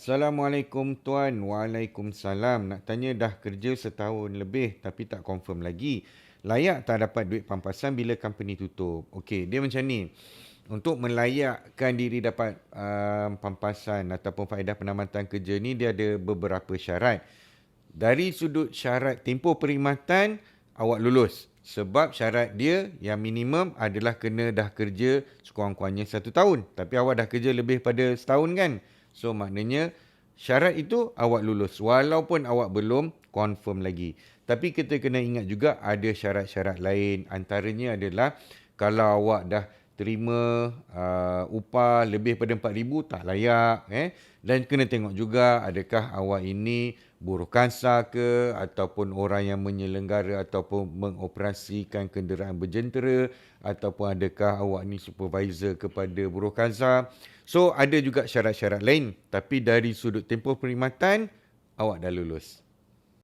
Assalamualaikum Tuan. Waalaikumsalam. Nak tanya dah kerja setahun lebih tapi tak confirm lagi. Layak tak dapat duit pampasan bila company tutup? Okey, dia macam ni. Untuk melayakkan diri dapat pampasan ataupun faedah penamatan kerja ni, dia ada beberapa syarat. Dari sudut syarat tempoh perkhidmatan, awak lulus. Sebab syarat dia yang minimum adalah kena dah kerja sekurang-kurangnya 1 tahun. Tapi awak dah kerja lebih pada setahun kan? So maknanya syarat itu awak lulus. Walaupun awak belum confirm lagi. Tapi kita kena ingat juga ada syarat-syarat lain. Antaranya adalah kalau awak dah terima upah lebih pada 4,000 tak layak. Dan kena tengok juga adakah awak ini buruh kansa ke ataupun orang yang menyelenggara ataupun mengoperasikan kenderaan berjentera ataupun adakah awak ni supervisor kepada buruh kansa. So ada juga syarat-syarat lain, tapi dari sudut tempoh perkhidmatan awak dah lulus.